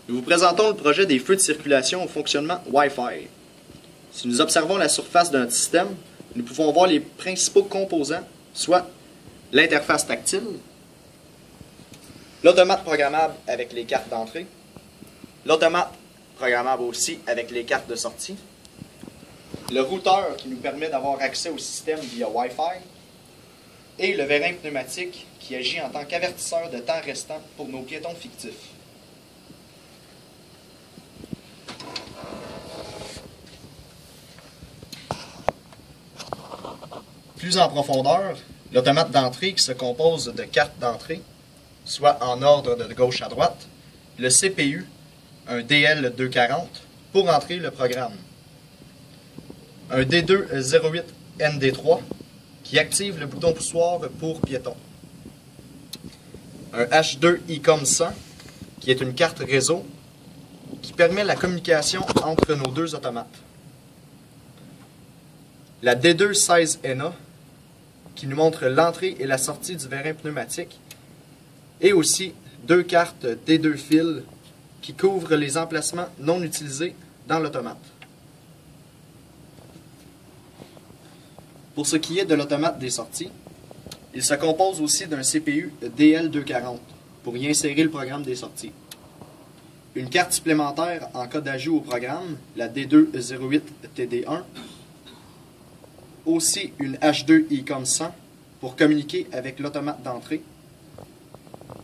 Nous vous présentons le projet des feux de circulation au fonctionnement Wi-Fi. Si nous observons la surface de notre système, nous pouvons voir les principaux composants, soit l'interface tactile, l'automate programmable avec les cartes d'entrée, l'automate programmable aussi avec les cartes de sortie, le routeur qui nous permet d'avoir accès au système via Wi-Fi et le vérin pneumatique qui agit en tant qu'avertisseur de temps restant pour nos piétons fictifs. Plus en profondeur, l'automate d'entrée qui se compose de cartes d'entrée, soit en ordre de gauche à droite, le CPU, un DL240, pour entrer le programme, un D208ND3 qui active le bouton poussoir pour piéton, un H2ICOM100 qui est une carte réseau qui permet la communication entre nos deux automates, la D216NA qui nous montre l'entrée et la sortie du vérin pneumatique, et aussi deux cartes D2 fils qui couvrent les emplacements non utilisés dans l'automate. Pour ce qui est de l'automate des sorties, il se compose aussi d'un CPU DL240 pour y insérer le programme des sorties, une carte supplémentaire en cas d'ajout au programme, la D208TD1, aussi une H2ICOM100 pour communiquer avec l'automate d'entrée,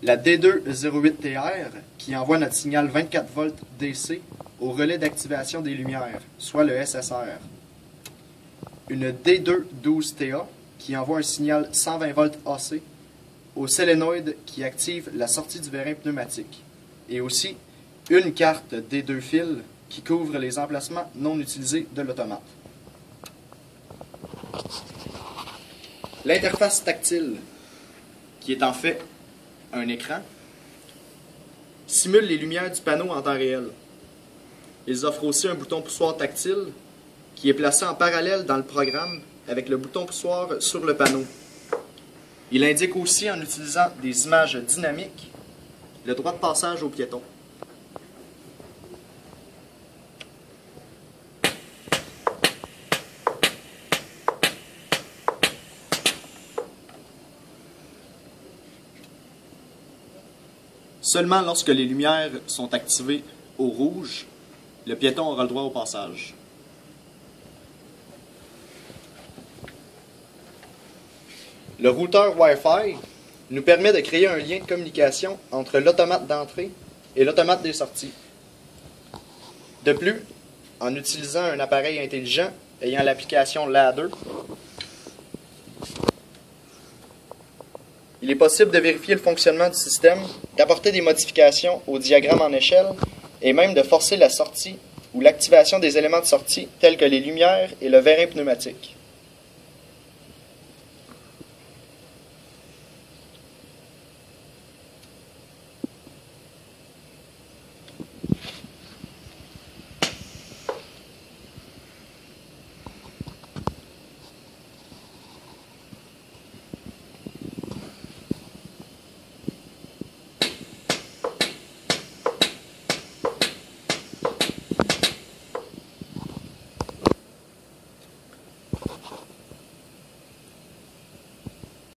la D208TR qui envoie notre signal 24 volts DC au relais d'activation des lumières, soit le SSR, une D212TA qui envoie un signal 120 volts AC au solénoïde qui active la sortie du vérin pneumatique, et aussi une carte D2 fils qui couvre les emplacements non utilisés de l'automate. L'interface tactile, qui est en fait un écran, simule les lumières du panneau en temps réel. Ils offrent aussi un bouton poussoir tactile qui est placé en parallèle dans le programme avec le bouton poussoir sur le panneau. Il indique aussi, en utilisant des images dynamiques, le droit de passage aux piétons. Seulement lorsque les lumières sont activées au rouge, le piéton aura le droit au passage. Le routeur Wi-Fi nous permet de créer un lien de communication entre l'automate d'entrée et l'automate des sorties. De plus, en utilisant un appareil intelligent ayant l'application LA2, il est possible de vérifier le fonctionnement du système, d'apporter des modifications au diagramme en échelle et même de forcer la sortie ou l'activation des éléments de sortie tels que les lumières et le vérin pneumatique.